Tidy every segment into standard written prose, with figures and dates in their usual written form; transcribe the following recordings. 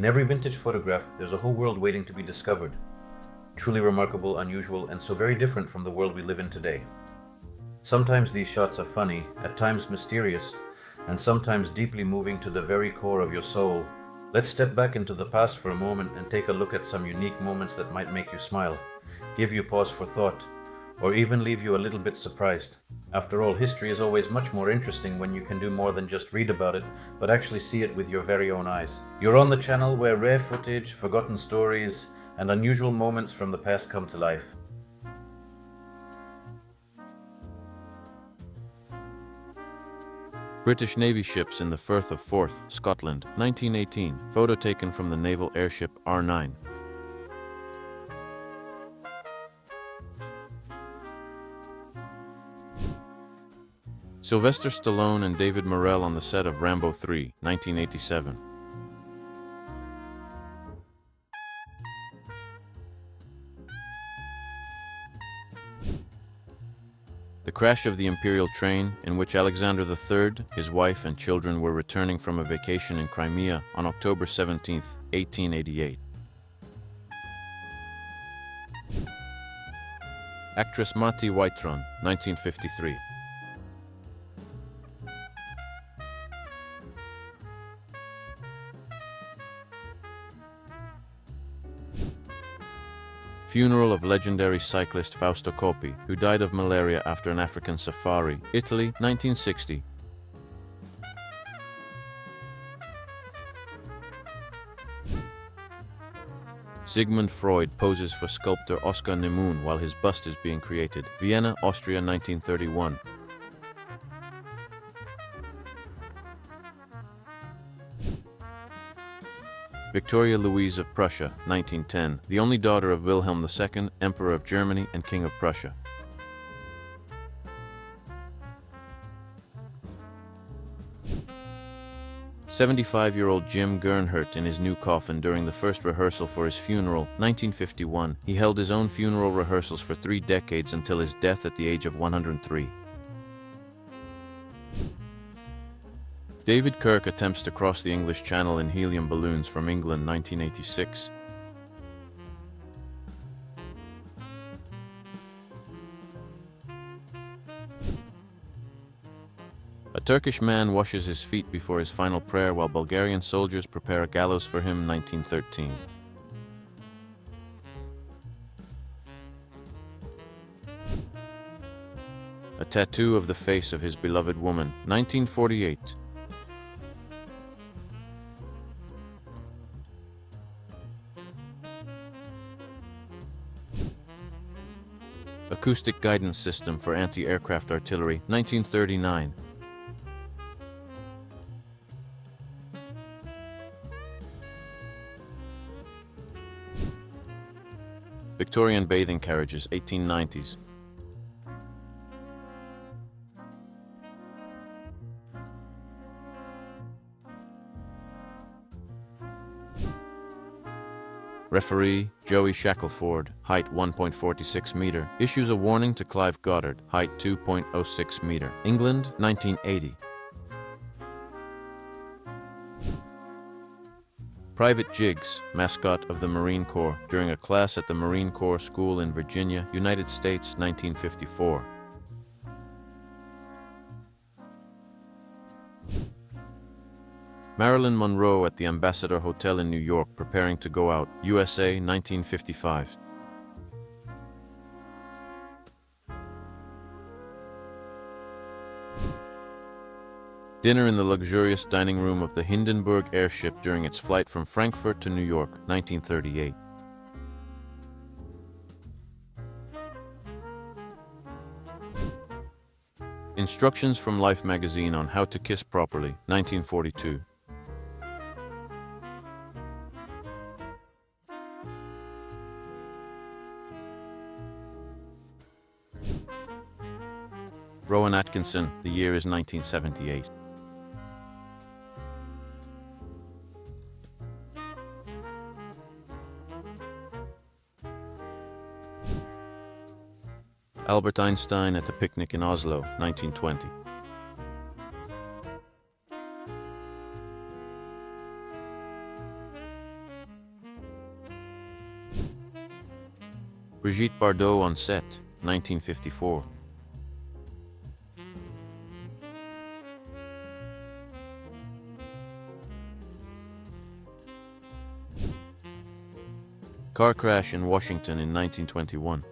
In every vintage photograph, there's a whole world waiting to be discovered. Truly remarkable, unusual, and so very different from the world we live in today. Sometimes these shots are funny, at times mysterious, and sometimes deeply moving to the very core of your soul. Let's step back into the past for a moment and take a look at some unique moments that might make you smile, give you pause for thought, or even leave you a little bit surprised. After all, history is always much more interesting when you can do more than just read about it, but actually see it with your very own eyes. You're on the channel where rare footage, forgotten stories, and unusual moments from the past come to life. British Navy ships in the Firth of Forth, Scotland, 1918. Photo taken from the naval airship R9. Sylvester Stallone and David Morrell on the set of Rambo 3, 1987. The crash of the Imperial train, in which Alexander III, his wife and children were returning from a vacation in Crimea on October 17, 1888. Actress Mati Waitron, 1953. Funeral of legendary cyclist Fausto Coppi, who died of malaria after an African safari, Italy, 1960. Sigmund Freud poses for sculptor Oskar Nemun while his bust is being created, Vienna, Austria, 1931. Victoria Louise of Prussia, 1910, the only daughter of Wilhelm II, Emperor of Germany and King of Prussia. '75-year-old Jim Gernhardt in his new coffin during the first rehearsal for his funeral, 1951. He held his own funeral rehearsals for 3 decades until his death at the age of 103. David Kirk attempts to cross the English Channel in helium balloons from England, 1986. A Turkish man washes his feet before his final prayer while Bulgarian soldiers prepare a gallows for him, 1913. A tattoo of the face of his beloved woman, 1948. Acoustic guidance system for anti-aircraft artillery, 1939. Victorian bathing carriages, 1890s. Referee, Joey Shackelford, height 1.46 meter, issues a warning to Clive Goddard, height 2.06 meter. England, 1980. Private Jiggs, mascot of the Marine Corps, during a class at the Marine Corps School in Virginia, United States, 1954. Marilyn Monroe at the Ambassador Hotel in New York preparing to go out, USA, 1955. Dinner in the luxurious dining room of the Hindenburg airship during its flight from Frankfurt to New York, 1938. Instructions from Life magazine on how to kiss properly, 1942. Rowan Atkinson, the year is 1978. Albert Einstein at a picnic in Oslo, 1920. Brigitte Bardot on set, 1954. Car crash in Washington in 1921.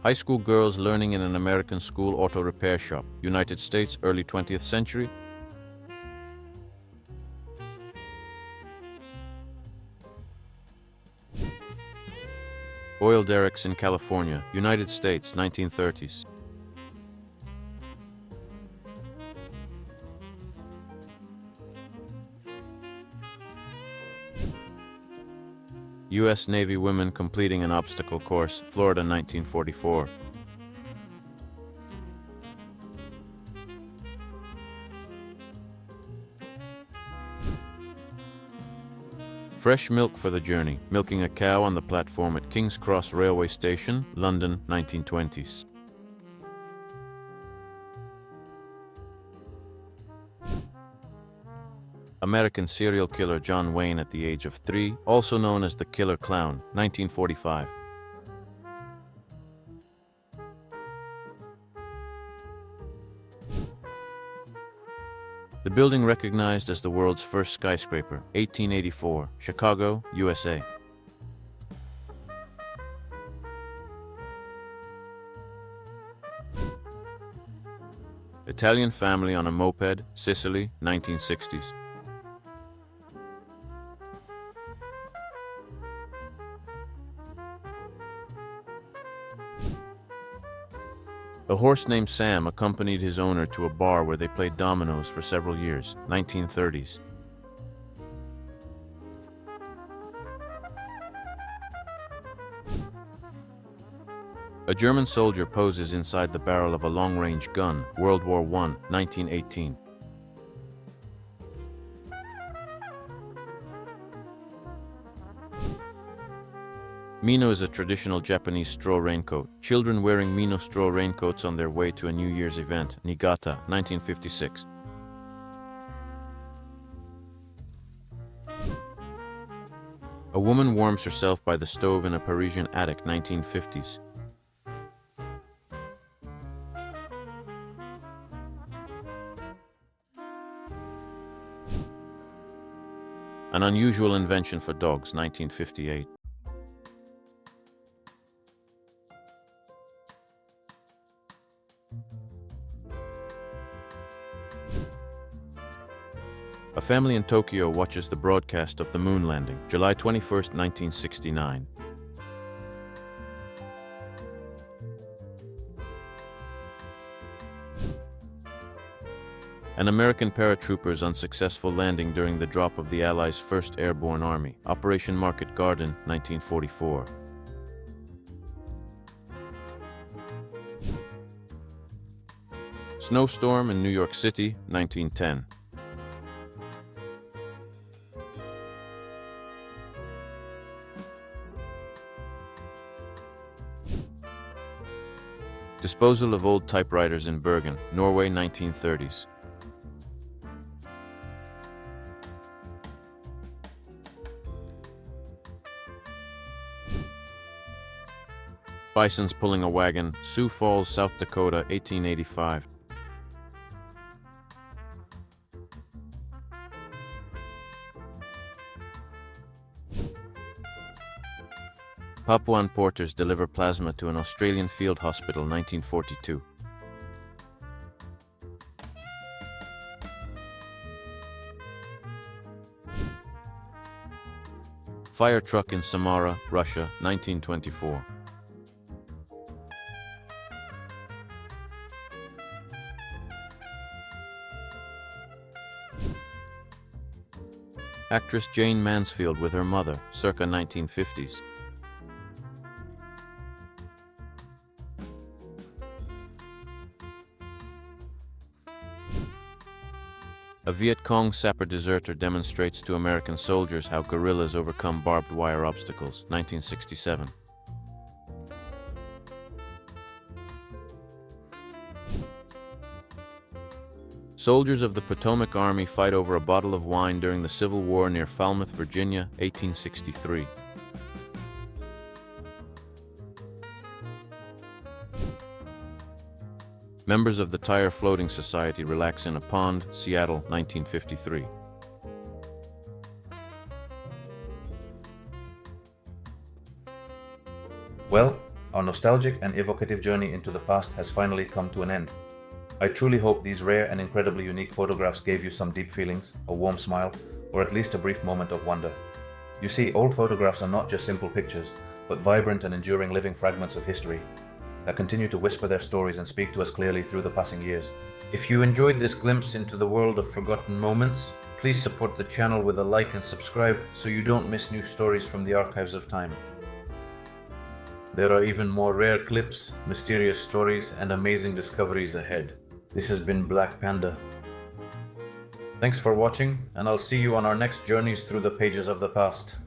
High school girls learning in an American school auto repair shop. United States, early 20th century. Oil derricks in California, United States, 1930s. U.S. Navy women completing an obstacle course, Florida, 1944. Fresh milk for the journey, milking a cow on the platform at King's Cross Railway Station, London, 1920s. American serial killer John Wayne at the age of 3, also known as the Killer Clown, 1945. The building recognized as the world's first skyscraper, 1884, Chicago, USA. Italian family on a moped, Sicily, 1960s. A horse named Sam accompanied his owner to a bar where they played dominoes for several years, 1930s. A German soldier poses inside the barrel of a long-range gun, World War I, 1918. Mino is a traditional Japanese straw raincoat. Children wearing Mino straw raincoats on their way to a New Year's event, Niigata, 1956. A woman warms herself by the stove in a Parisian attic, 1950s. An unusual invention for dogs, 1958. A family in Tokyo watches the broadcast of the moon landing, July 21, 1969. An American paratrooper's unsuccessful landing during the drop of the Allies' 1st Airborne Army, Operation Market Garden, 1944. Snowstorm in New York City, 1910. Disposal of old typewriters in Bergen, Norway, 1930s. Bisons pulling a wagon, Sioux Falls, South Dakota, 1885. Papuan porters deliver plasma to an Australian field hospital, 1942. Fire truck in Samara, Russia, 1924. Actress Jane Mansfield with her mother, circa 1950s. A Viet Cong sapper deserter demonstrates to American soldiers how guerrillas overcome barbed wire obstacles, 1967. Soldiers of the Potomac Army fight over a bottle of wine during the Civil War near Falmouth, Virginia, 1863. Members of the Tire Floating Society relax in a pond, Seattle, 1953. Well, our nostalgic and evocative journey into the past has finally come to an end. I truly hope these rare and incredibly unique photographs gave you some deep feelings, a warm smile, or at least a brief moment of wonder. You see, old photographs are not just simple pictures, but vibrant and enduring living fragments of history that continue to whisper their stories and speak to us clearly through the passing years. If you enjoyed this glimpse into the world of forgotten moments, please support the channel with a like and subscribe so you don't miss new stories from the archives of time. There are even more rare clips, mysterious stories, and amazing discoveries ahead. This has been Black Panda. Thanks for watching, and I'll see you on our next journeys through the pages of the past.